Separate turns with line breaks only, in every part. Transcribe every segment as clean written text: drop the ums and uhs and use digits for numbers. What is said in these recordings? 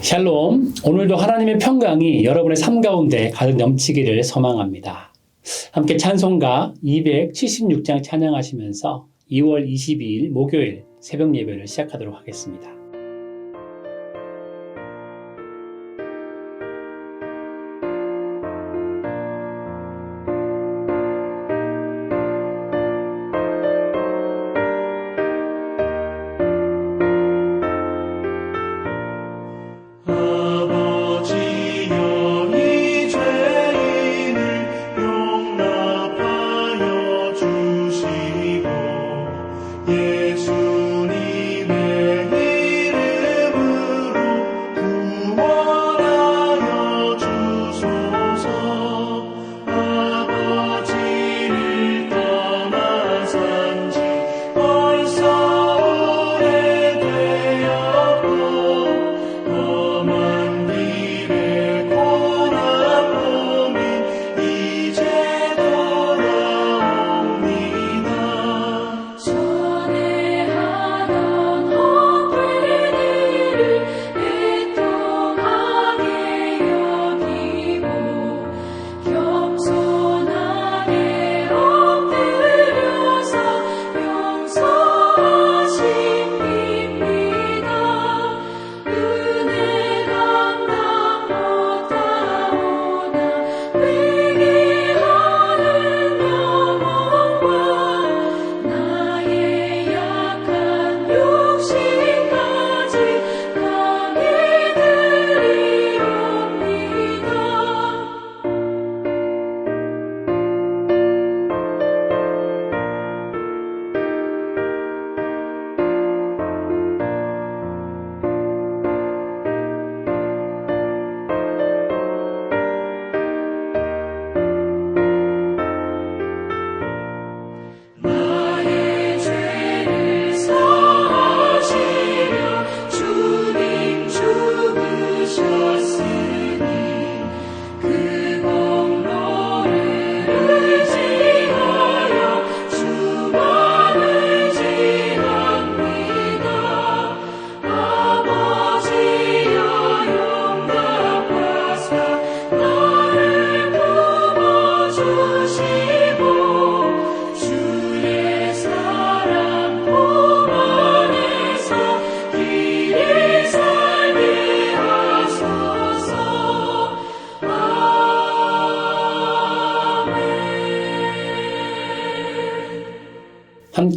샬롬, 오늘도 하나님의 평강이 여러분의 삶 가운데 가득 넘치기를 소망합니다. 함께 찬송가 276장 찬양하시면서 2월 22일 목요일 새벽 예배를 시작하도록 하겠습니다.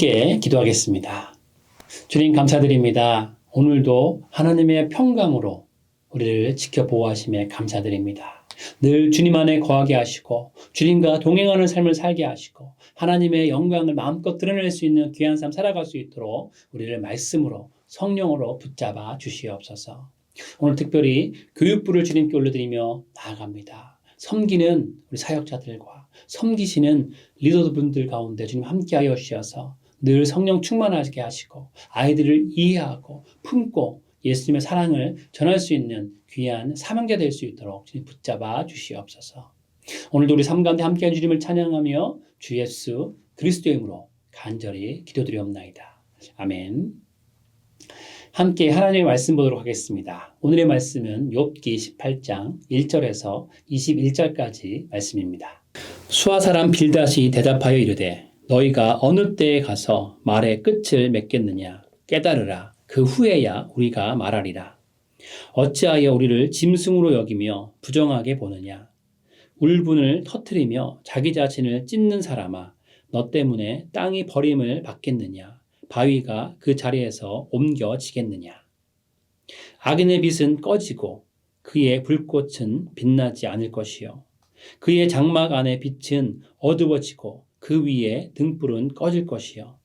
함께 기도하겠습니다. 주님 감사드립니다. 오늘도 하나님의 평강으로 우리를 지켜보호하심에 감사드립니다. 늘 주님 안에 거하게 하시고 주님과 동행하는 삶을 살게 하시고 하나님의 영광을 마음껏 드러낼 수 있는 귀한 삶 살아갈 수 있도록 우리를 말씀으로 성령으로 붙잡아 주시옵소서. 오늘 특별히 교육부를 주님께 올려드리며 나아갑니다. 섬기는 우리 사역자들과 섬기시는 리더분들 가운데 주님 함께하여 주셔서 늘 성령 충만하게 하시고 아이들을 이해하고 품고 예수님의 사랑을 전할 수 있는 귀한 사명자 될 수 있도록 주님 붙잡아 주시옵소서. 오늘도 우리 삶 가운데 함께한 주님을 찬양하며 주 예수 그리스도의 이름으로 간절히 기도드리옵나이다. 아멘. 함께 하나님의 말씀 보도록 하겠습니다. 오늘의 말씀은 욥기 18장 1절에서 21절까지 말씀입니다. 수아 사람 빌닷이 대답하여 이르되 너희가 어느 때에 가서 말의 끝을 맺겠느냐 깨달으라. 그 후에야 우리가 말하리라. 어찌하여 우리를 짐승으로 여기며 부정하게 보느냐. 울분을 터뜨리며 자기 자신을 찢는 사람아 너 때문에 땅이 버림을 받겠느냐. 바위가 그 자리에서 옮겨지겠느냐. 악인의 빛은 꺼지고 그의 불꽃은 빛나지 않을 것이요. 그의 장막 안의 빛은 어두워지고 그 위에 등불은 꺼질 것이요.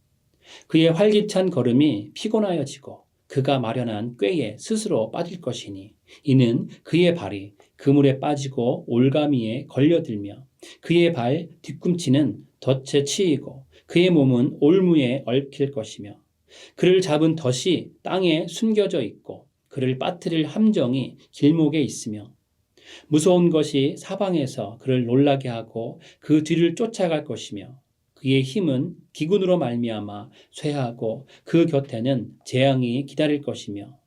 그의 활기찬 걸음이 피곤하여지고 그가 마련한 꾀에 스스로 빠질 것이니 이는 그의 발이 그물에 빠지고 올가미에 걸려들며 그의 발 뒤꿈치는 덫에 치이고 그의 몸은 올무에 얽힐 것이며 그를 잡은 덫이 땅에 숨겨져 있고 그를 빠뜨릴 함정이 길목에 있으며 무서운 것이 사방에서 그를 놀라게 하고 그 뒤를 쫓아갈 것이며 그의 힘은 기근으로 말미암아 쇠하고 그 곁에는 재앙이 기다릴 것이며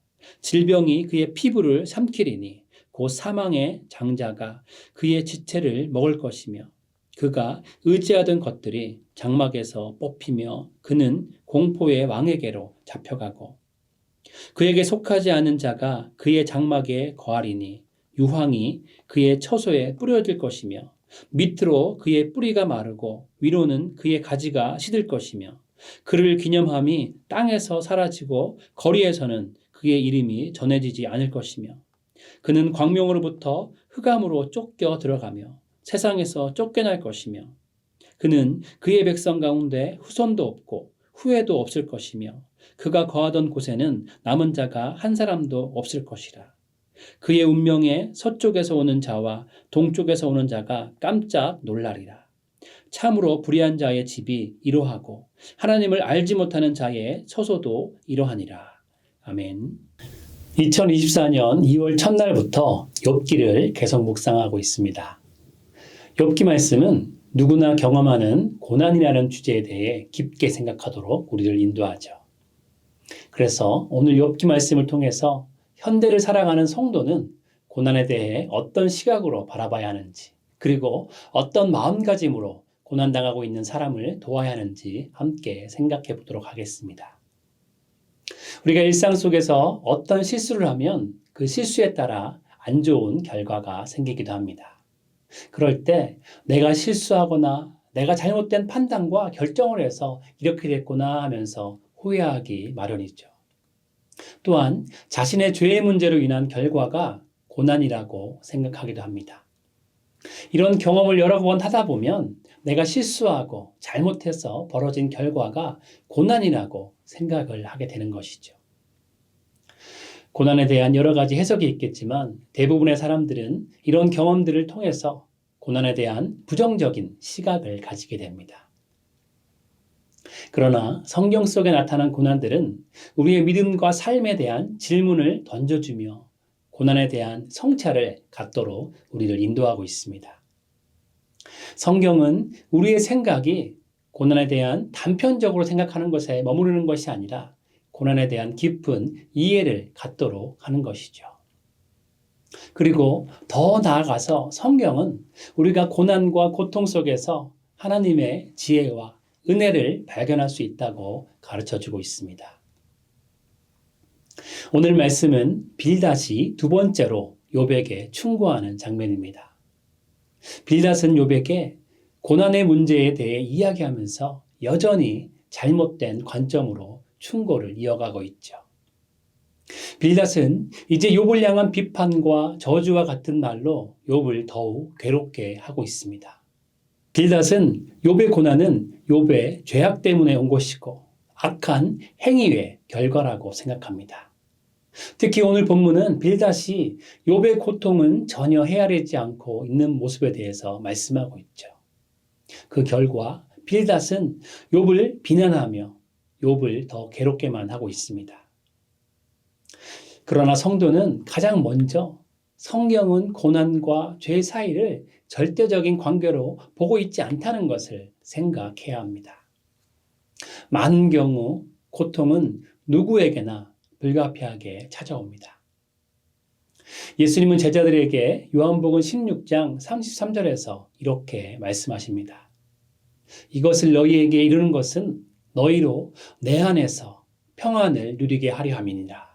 질병이 그의 피부를 삼키리니 곧 사망의 장자가 그의 지체를 먹을 것이며 그가 의지하던 것들이 장막에서 뽑히며 그는 공포의 왕에게로 잡혀가고 그에게 속하지 않은 자가 그의 장막에 거하리니 유황이 그의 처소에 뿌려질 것이며 밑으로 그의 뿌리가 마르고 위로는 그의 가지가 시들 것이며 그를 기념함이 땅에서 사라지고 거리에서는 그의 이름이 전해지지 않을 것이며 그는 광명으로부터 흑암으로 쫓겨 들어가며 세상에서 쫓겨날 것이며 그는 그의 백성 가운데 후손도 없고 후회도 없을 것이며 그가 거하던 곳에는 남은 자가 한 사람도 없을 것이라. 그의 운명에 서쪽에서 오는 자와 동쪽에서 오는 자가 깜짝 놀라리라. 참으로 불의한 자의 집이 이러하고 하나님을 알지 못하는 자의 처소도 이러하니라. 아멘. 2024년 2월 첫날부터 욥기를 계속 묵상하고 있습니다. 욥기 말씀은 누구나 경험하는 고난이라는 주제에 대해 깊게 생각하도록 우리를 인도하죠. 그래서 오늘 욥기 말씀을 통해서 현대를 살아가는 성도는 고난에 대해 어떤 시각으로 바라봐야 하는지, 그리고 어떤 마음가짐으로 고난당하고 있는 사람을 도와야 하는지 함께 생각해 보도록 하겠습니다. 우리가 일상 속에서 어떤 실수를 하면 그 실수에 따라 안 좋은 결과가 생기기도 합니다. 그럴 때 내가 실수하거나 내가 잘못된 판단과 결정을 해서 이렇게 됐구나 하면서 후회하기 마련이죠. 또한 자신의 죄의 문제로 인한 결과가 고난이라고 생각하기도 합니다. 이런 경험을 여러 번 하다 보면 내가 실수하고 잘못해서 벌어진 결과가 고난이라고 생각을 하게 되는 것이죠. 고난에 대한 여러 가지 해석이 있겠지만 대부분의 사람들은 이런 경험들을 통해서 고난에 대한 부정적인 시각을 가지게 됩니다. 그러나 성경 속에 나타난 고난들은 우리의 믿음과 삶에 대한 질문을 던져주며 고난에 대한 성찰을 갖도록 우리를 인도하고 있습니다. 성경은 우리의 생각이 고난에 대한 단편적으로 생각하는 것에 머무르는 것이 아니라 고난에 대한 깊은 이해를 갖도록 하는 것이죠. 그리고 더 나아가서 성경은 우리가 고난과 고통 속에서 하나님의 지혜와 은혜를 발견할 수 있다고 가르쳐주고 있습니다. 오늘 말씀은 빌닷이 두 번째로 욥에게 충고하는 장면입니다. 빌닷은 욥에게 고난의 문제에 대해 이야기하면서 여전히 잘못된 관점으로 충고를 이어가고 있죠. 빌닷은 이제 욥을 향한 비판과 저주와 같은 말로 욥을 더욱 괴롭게 하고 있습니다. 빌닷은 욥의 고난은 욥의 죄악 때문에 온 것이고 악한 행위의 결과라고 생각합니다. 특히 오늘 본문은 빌닷이 욥의 고통은 전혀 헤아리지 않고 있는 모습에 대해서 말씀하고 있죠. 그 결과 빌닷은 욥을 비난하며 욥을 더 괴롭게만 하고 있습니다. 그러나 성도는 가장 먼저 성경은 고난과 죄 사이를 절대적인 관계로 보고 있지 않다는 것을 생각해야 합니다. 많은 경우 고통은 누구에게나 불가피하게 찾아옵니다. 예수님은 제자들에게 요한복음 16장 33절에서 이렇게 말씀하십니다. 이것을 너희에게 이르는 것은 너희로 내 안에서 평안을 누리게 하려 함이니라.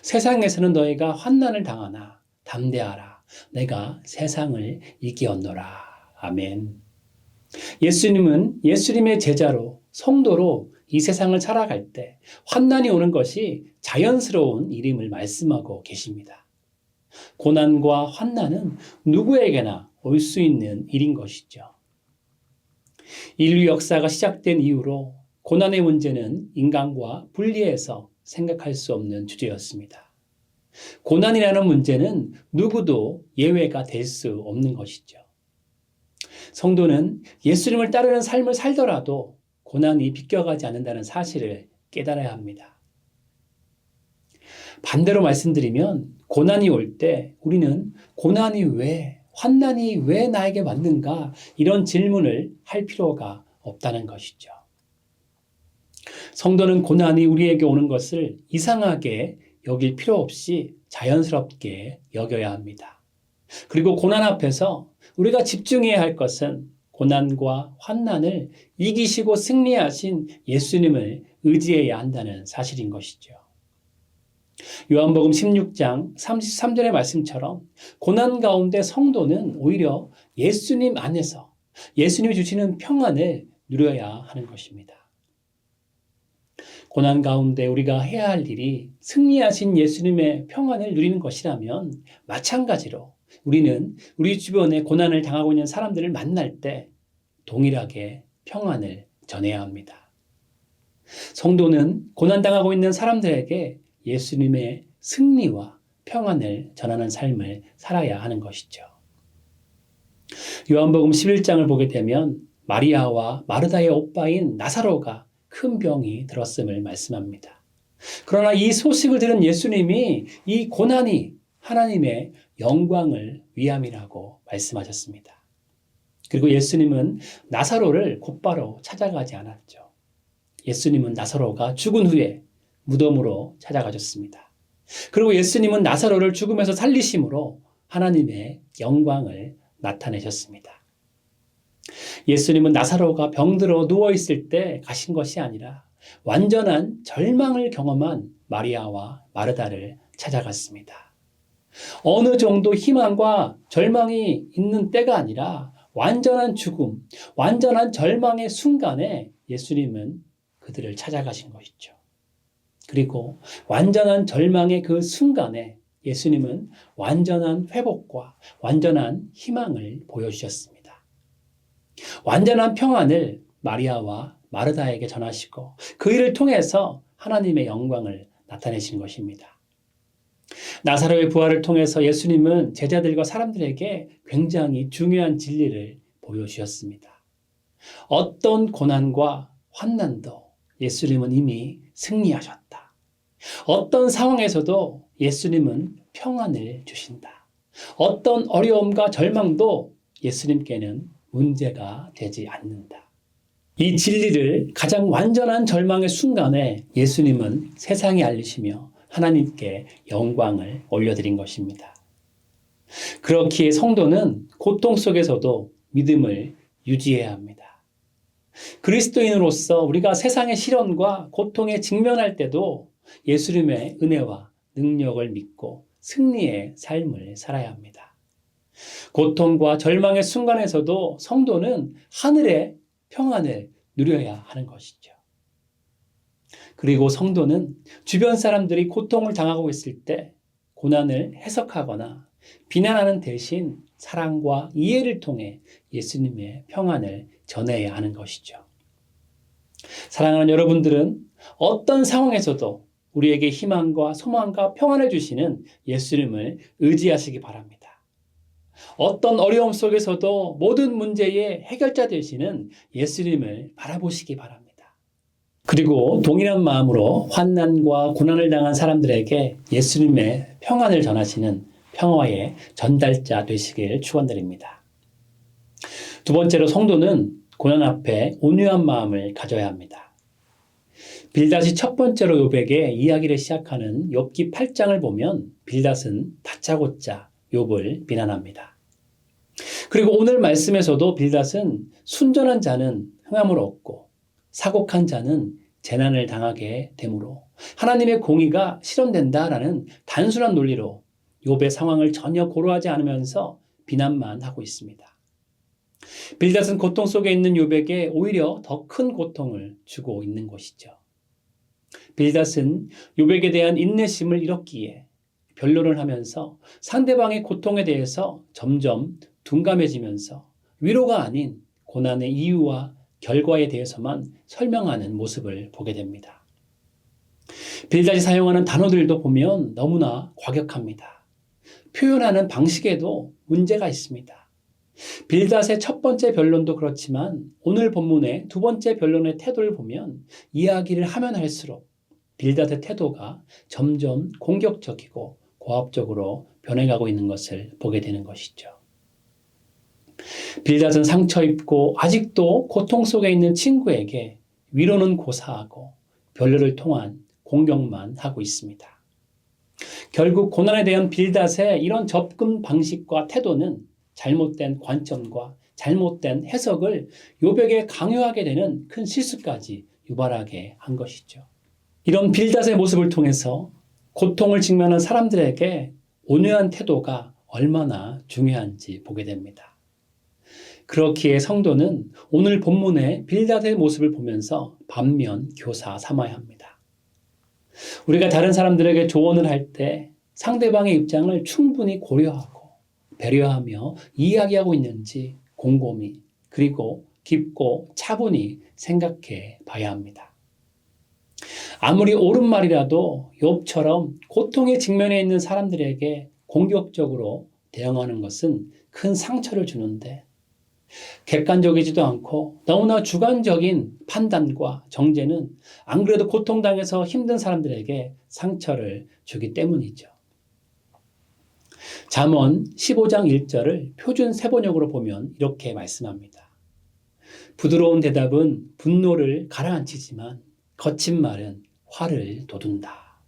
세상에서는 너희가 환난을 당하나 담대하라. 내가 세상을 이기었노라. 아멘. 예수님은 예수님의 제자로 성도로 이 세상을 살아갈 때 환난이 오는 것이 자연스러운 일임을 말씀하고 계십니다. 고난과 환난은 누구에게나 올 수 있는 일인 것이죠. 인류 역사가 시작된 이후로 고난의 문제는 인간과 분리해서 생각할 수 없는 주제였습니다. 고난이라는 문제는 누구도 예외가 될 수 없는 것이죠. 성도는 예수님을 따르는 삶을 살더라도 고난이 비껴가지 않는다는 사실을 깨달아야 합니다. 반대로 말씀드리면 고난이 올 때 우리는 고난이 왜, 환난이 왜 나에게 왔는가 이런 질문을 할 필요가 없다는 것이죠. 성도는 고난이 우리에게 오는 것을 이상하게 여길 필요 없이 자연스럽게 여겨야 합니다. 그리고 고난 앞에서 우리가 집중해야 할 것은 고난과 환난을 이기시고 승리하신 예수님을 의지해야 한다는 사실인 것이죠. 요한복음 16장 33절의 말씀처럼 고난 가운데 성도는 오히려 예수님 안에서 예수님이 주시는 평안을 누려야 하는 것입니다. 고난 가운데 우리가 해야 할 일이 승리하신 예수님의 평안을 누리는 것이라면 마찬가지로 우리는 우리 주변에 고난을 당하고 있는 사람들을 만날 때 동일하게 평안을 전해야 합니다. 성도는 고난당하고 있는 사람들에게 예수님의 승리와 평안을 전하는 삶을 살아야 하는 것이죠. 요한복음 11장을 보게 되면 마리아와 마르다의 오빠인 나사로가 큰 병이 들었음을 말씀합니다. 그러나 이 소식을 들은 예수님이 이 고난이 하나님의 영광을 위함이라고 말씀하셨습니다. 그리고 예수님은 나사로를 곧바로 찾아가지 않았죠. 예수님은 나사로가 죽은 후에 무덤으로 찾아가셨습니다. 그리고 예수님은 나사로를 죽음에서 살리심으로 하나님의 영광을 나타내셨습니다. 예수님은 나사로가 병들어 누워있을 때 가신 것이 아니라 완전한 절망을 경험한 마리아와 마르다를 찾아갔습니다. 어느 정도 희망과 절망이 있는 때가 아니라 완전한 죽음, 완전한 절망의 순간에 예수님은 그들을 찾아가신 것이죠. 그리고 완전한 절망의 그 순간에 예수님은 완전한 회복과 완전한 희망을 보여주셨습니다. 완전한 평안을 마리아와 마르다에게 전하시고 그 일을 통해서 하나님의 영광을 나타내신 것입니다. 나사로의 부활을 통해서 예수님은 제자들과 사람들에게 굉장히 중요한 진리를 보여주셨습니다. 어떤 고난과 환난도 예수님은 이미 승리하셨다. 어떤 상황에서도 예수님은 평안을 주신다. 어떤 어려움과 절망도 예수님께는 문제가 되지 않는다. 이 진리를 가장 완전한 절망의 순간에 예수님은 세상에 알리시며 하나님께 영광을 올려드린 것입니다. 그렇기에 성도는 고통 속에서도 믿음을 유지해야 합니다. 그리스도인으로서 우리가 세상의 시련과 고통에 직면할 때도 예수님의 은혜와 능력을 믿고 승리의 삶을 살아야 합니다. 고통과 절망의 순간에서도 성도는 하늘의 평안을 누려야 하는 것이죠. 그리고 성도는 주변 사람들이 고통을 당하고 있을 때 고난을 해석하거나 비난하는 대신 사랑과 이해를 통해 예수님의 평안을 전해야 하는 것이죠. 사랑하는 여러분들은 어떤 상황에서도 우리에게 희망과 소망과 평안을 주시는 예수님을 의지하시기 바랍니다. 어떤 어려움 속에서도 모든 문제의 해결자 되시는 예수님을 바라보시기 바랍니다. 그리고 동일한 마음으로 환난과 고난을 당한 사람들에게 예수님의 평안을 전하시는 평화의 전달자 되시길 축원드립니다. 두 번째로 성도는 고난 앞에 온유한 마음을 가져야 합니다. 빌닷이 첫 번째로 욥에게 이야기를 시작하는 욥기 8장을 보면 빌닷은 다짜고짜 욥을 비난합니다. 그리고 오늘 말씀에서도 빌닷은 순전한 자는 흥함을 얻고 사곡한 자는 재난을 당하게 되므로 하나님의 공의가 실현된다라는 단순한 논리로 욥의 상황을 전혀 고려하지 않으면서 비난만 하고 있습니다. 빌닷은 고통 속에 있는 욥에게 오히려 더 큰 고통을 주고 있는 것이죠. 빌닷은 욥에게 대한 인내심을 잃었기에 변론을 하면서 상대방의 고통에 대해서 점점 둔감해지면서 위로가 아닌 고난의 이유와 결과에 대해서만 설명하는 모습을 보게 됩니다. 빌닷이 사용하는 단어들도 보면 너무나 과격합니다. 표현하는 방식에도 문제가 있습니다. 빌닷의 첫 번째 변론도 그렇지만 오늘 본문의 두 번째 변론의 태도를 보면 이야기를 하면 할수록 빌닷의 태도가 점점 공격적이고 고압적으로 변해가고 있는 것을 보게 되는 것이죠. 빌닷은 상처 입고 아직도 고통 속에 있는 친구에게 위로는 고사하고 변론을 통한 공격만 하고 있습니다. 결국 고난에 대한 빌닷의 이런 접근 방식과 태도는 잘못된 관점과 잘못된 해석을 욥에게 강요하게 되는 큰 실수까지 유발하게 한 것이죠. 이런 빌닷의 모습을 통해서 고통을 직면한 사람들에게 온유한 태도가 얼마나 중요한지 보게 됩니다. 그렇기에 성도는 오늘 본문의 빌닷의 모습을 보면서 반면 교사 삼아야 합니다. 우리가 다른 사람들에게 조언을 할 때 상대방의 입장을 충분히 고려하고 배려하며 이야기하고 있는지 곰곰이 그리고 깊고 차분히 생각해 봐야 합니다. 아무리 옳은 말이라도 욥처럼 고통에 직면해 있는 사람들에게 공격적으로 대응하는 것은 큰 상처를 주는데 객관적이지도 않고 너무나 주관적인 판단과 정죄는 안 그래도 고통당해서 힘든 사람들에게 상처를 주기 때문이죠. 잠언 15장 1절을 표준 세번역으로 보면 이렇게 말씀합니다. 부드러운 대답은 분노를 가라앉히지만 거친 말은 화를 돋운다.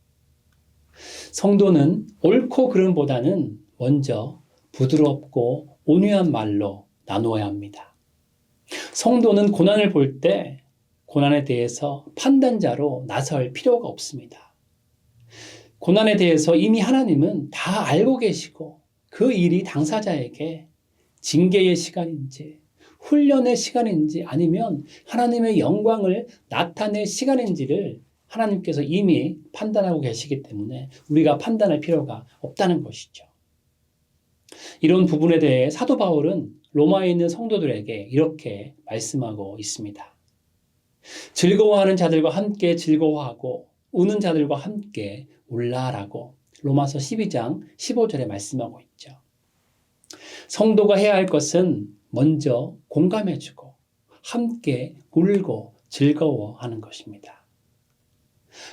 성도는 옳고 그름보다는 먼저 부드럽고 온유한 말로 나누어야 합니다. 성도는 고난을 볼 때 고난에 대해서 판단자로 나설 필요가 없습니다. 고난에 대해서 이미 하나님은 다 알고 계시고 그 일이 당사자에게 징계의 시간인지 훈련의 시간인지 아니면 하나님의 영광을 나타낼 시간인지를 하나님께서 이미 판단하고 계시기 때문에 우리가 판단할 필요가 없다는 것이죠. 이런 부분에 대해 사도 바울은 로마에 있는 성도들에게 이렇게 말씀하고 있습니다. 즐거워하는 자들과 함께 즐거워하고 우는 자들과 함께 울라라고 로마서 12장 15절에 말씀하고 있죠. 성도가 해야 할 것은 먼저 공감해주고 함께 울고 즐거워하는 것입니다.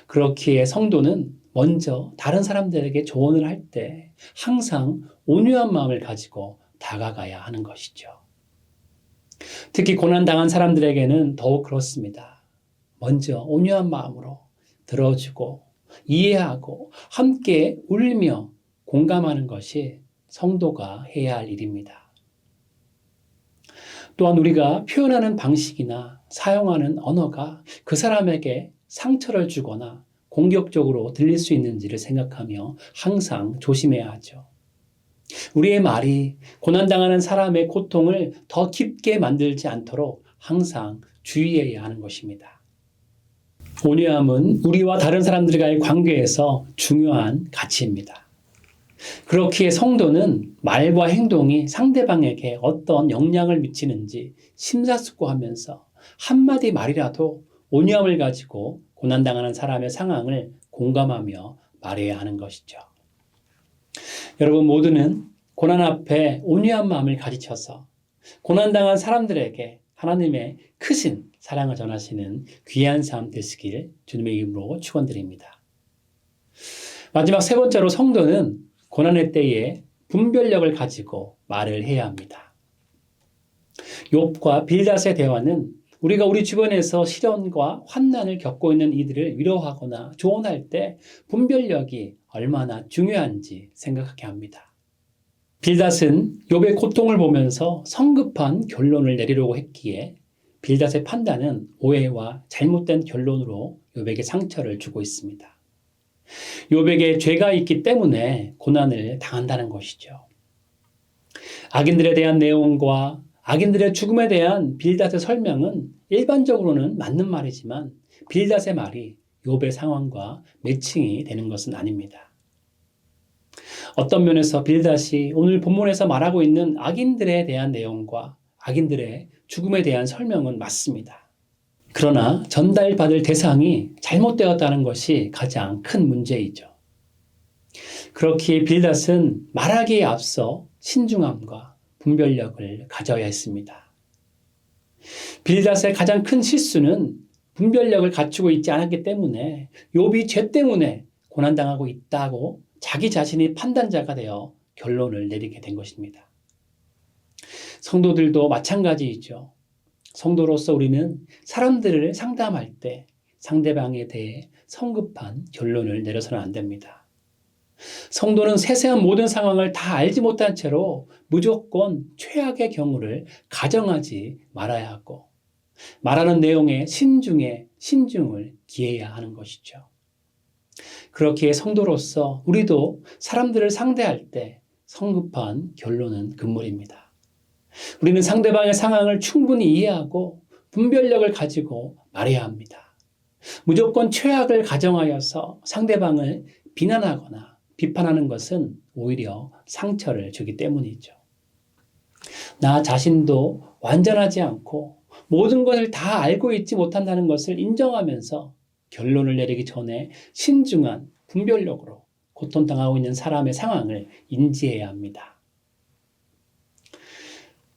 그렇기에 성도는 먼저 다른 사람들에게 조언을 할 때 항상 온유한 마음을 가지고 다가가야 하는 것이죠. 특히 고난당한 사람들에게는 더욱 그렇습니다. 먼저 온유한 마음으로 들어주고 이해하고 함께 울며 공감하는 것이 성도가 해야 할 일입니다. 또한 우리가 표현하는 방식이나 사용하는 언어가 그 사람에게 상처를 주거나 공격적으로 들릴 수 있는지를 생각하며 항상 조심해야 하죠. 우리의 말이 고난당하는 사람의 고통을 더 깊게 만들지 않도록 항상 주의해야 하는 것입니다. 온유함은 우리와 다른 사람들과의 관계에서 중요한 가치입니다. 그렇기에 성도는 말과 행동이 상대방에게 어떤 영향을 미치는지 심사숙고하면서 한마디 말이라도 온유함을 가지고 고난당하는 사람의 상황을 공감하며 말해야 하는 것이죠. 여러분 모두는 고난 앞에 온유한 마음을 가지쳐서 고난당한 사람들에게 하나님의 크신 사랑을 전하시는 귀한 삶 되시길 주님의 이름으로 축원드립니다. 마지막 세 번째로 성도는 고난의 때에 분별력을 가지고 말을 해야 합니다. 욥과 빌닷의 대화는 우리가 우리 주변에서 시련과 환난을 겪고 있는 이들을 위로하거나 조언할 때 분별력이 얼마나 중요한지 생각하게 합니다. 빌닷은 욥의 고통을 보면서 성급한 결론을 내리려고 했기에 빌닷의 판단은 오해와 잘못된 결론으로 욥에게 상처를 주고 있습니다. 욥에게 죄가 있기 때문에 고난을 당한다는 것이죠. 악인들에 대한 내용과 악인들의 죽음에 대한 빌닷의 설명은 일반적으로는 맞는 말이지만 빌닷의 말이 욥의 상황과 매칭이 되는 것은 아닙니다. 어떤 면에서 빌닷이 오늘 본문에서 말하고 있는 악인들에 대한 내용과 악인들의 죽음에 대한 설명은 맞습니다. 그러나 전달받을 대상이 잘못되었다는 것이 가장 큰 문제이죠. 그렇기에 빌닷은 말하기에 앞서 신중함과 분별력을 가져야 했습니다. 빌닷의 가장 큰 실수는 분별력을 갖추고 있지 않았기 때문에 욥이 죄 때문에 고난당하고 있다고 자기 자신이 판단자가 되어 결론을 내리게 된 것입니다. 성도들도 마찬가지이죠. 성도로서 우리는 사람들을 상담할 때 상대방에 대해 성급한 결론을 내려서는 안 됩니다. 성도는 세세한 모든 상황을 다 알지 못한 채로 무조건 최악의 경우를 가정하지 말아야 하고 말하는 내용에 신중을 기해야 하는 것이죠. 그렇기에 성도로서 우리도 사람들을 상대할 때 성급한 결론은 금물입니다. 우리는 상대방의 상황을 충분히 이해하고 분별력을 가지고 말해야 합니다. 무조건 최악을 가정하여서 상대방을 비난하거나 비판하는 것은 오히려 상처를 주기 때문이죠. 나 자신도 완전하지 않고 모든 것을 다 알고 있지 못한다는 것을 인정하면서 결론을 내리기 전에 신중한 분별력으로 고통당하고 있는 사람의 상황을 인지해야 합니다.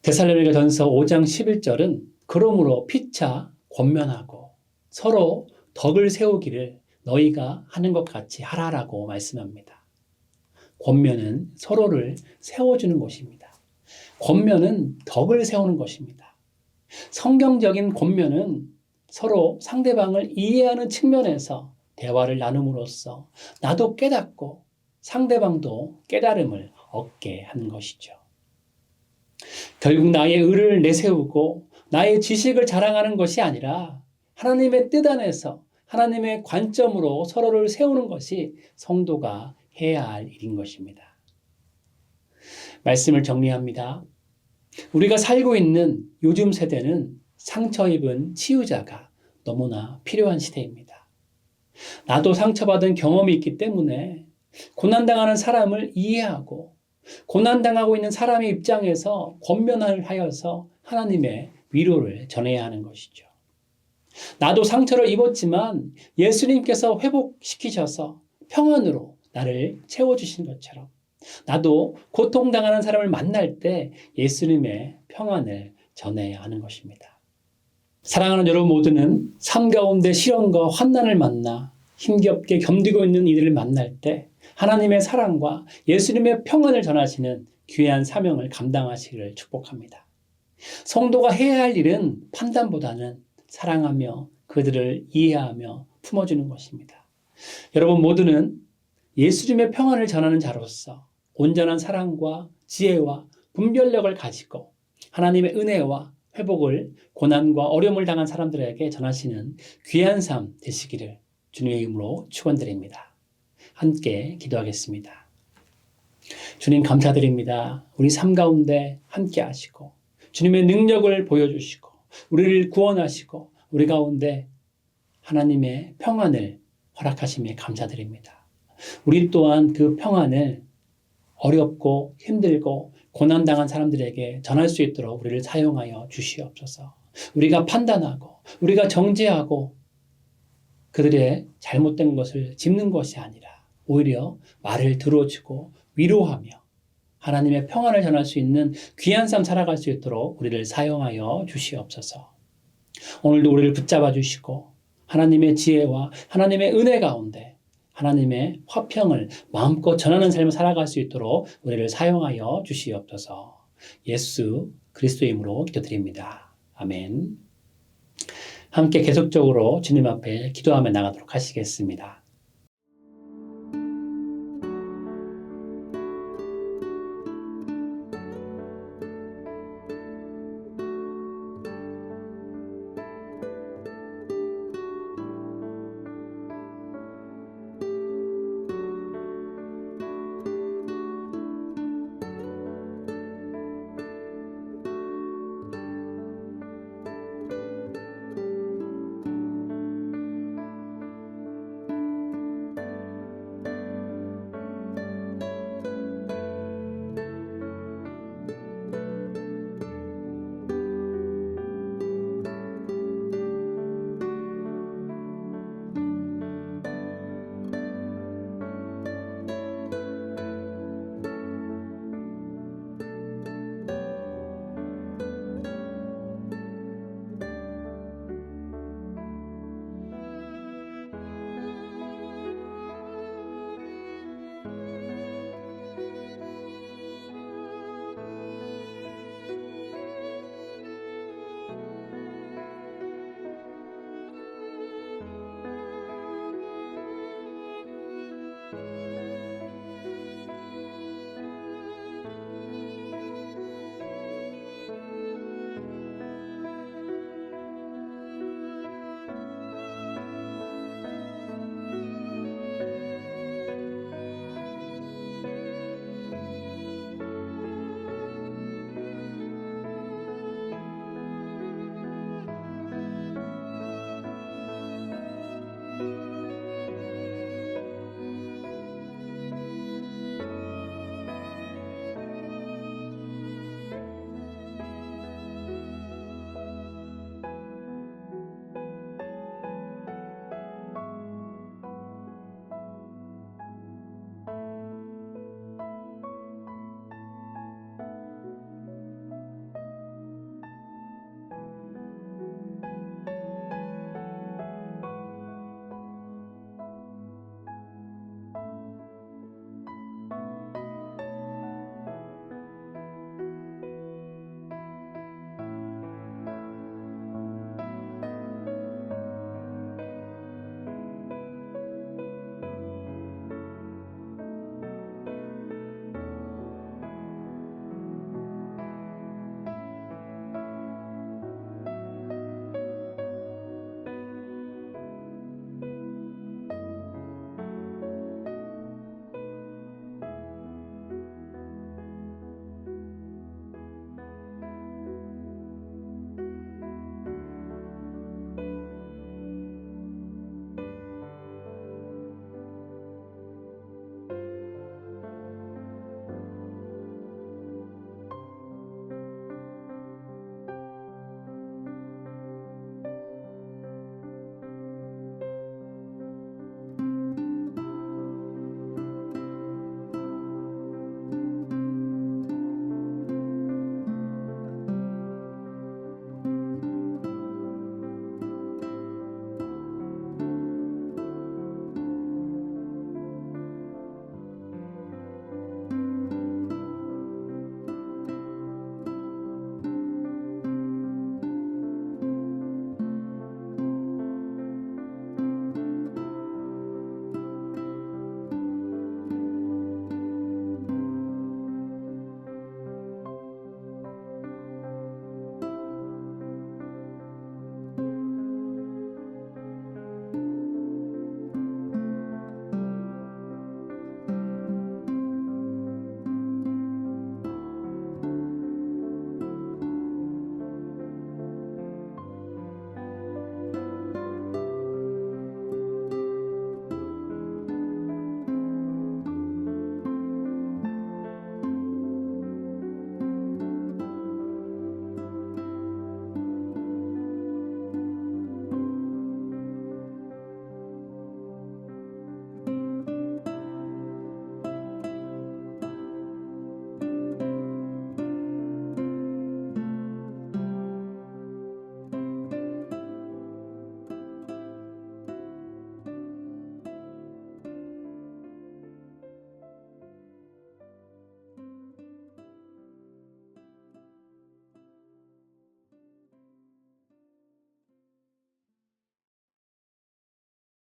데살로니가전서 5장 11절은 그러므로 피차 권면하고 서로 덕을 세우기를 너희가 하는 것 같이 하라라고 말씀합니다. 권면은 서로를 세워주는 것입니다. 권면은 덕을 세우는 것입니다. 성경적인 권면은 서로 상대방을 이해하는 측면에서 대화를 나눔으로써 나도 깨닫고 상대방도 깨달음을 얻게 하는 것이죠. 결국 나의 의를 내세우고 나의 지식을 자랑하는 것이 아니라 하나님의 뜻 안에서 하나님의 관점으로 서로를 세우는 것이 성도가 해야 할 일인 것입니다. 말씀을 정리합니다. 우리가 살고 있는 요즘 세대는 상처 입은 치유자가 너무나 필요한 시대입니다. 나도 상처받은 경험이 있기 때문에 고난당하는 사람을 이해하고 고난당하고 있는 사람의 입장에서 권면을 하여서 하나님의 위로를 전해야 하는 것이죠. 나도 상처를 입었지만 예수님께서 회복시키셔서 평안으로 나를 채워주신 것처럼 나도 고통당하는 사람을 만날 때 예수님의 평안을 전해야 하는 것입니다. 사랑하는 여러분 모두는 삶 가운데 시련과 환난을 만나 힘겹게 견디고 있는 이들을 만날 때 하나님의 사랑과 예수님의 평안을 전하시는 귀한 사명을 감당하시기를 축복합니다. 성도가 해야 할 일은 판단보다는 사랑하며 그들을 이해하며 품어주는 것입니다. 여러분 모두는 예수님의 평안을 전하는 자로서 온전한 사랑과 지혜와 분별력을 가지고 하나님의 은혜와 회복을 고난과 어려움을 당한 사람들에게 전하시는 귀한 삶 되시기를 주님의 이름으로 축원드립니다. 함께 기도하겠습니다. 주님 감사드립니다. 우리 삶 가운데 함께 하시고 주님의 능력을 보여주시고 우리를 구원하시고 우리 가운데 하나님의 평안을 허락하심에 감사드립니다. 우리 또한 그 평안을 어렵고 힘들고 고난당한 사람들에게 전할 수 있도록 우리를 사용하여 주시옵소서. 우리가 판단하고 우리가 정죄하고 그들의 잘못된 것을 짚는 것이 아니라 오히려 말을 들어주고 위로하며 하나님의 평안을 전할 수 있는 귀한 삶 살아갈 수 있도록 우리를 사용하여 주시옵소서. 오늘도 우리를 붙잡아 주시고 하나님의 지혜와 하나님의 은혜 가운데 하나님의 화평을 마음껏 전하는 삶을 살아갈 수 있도록 우리를 사용하여 주시옵소서. 예수 그리스도의 이름으로 기도드립니다. 아멘. 함께 계속적으로 주님 앞에 기도하며 나가도록 하시겠습니다.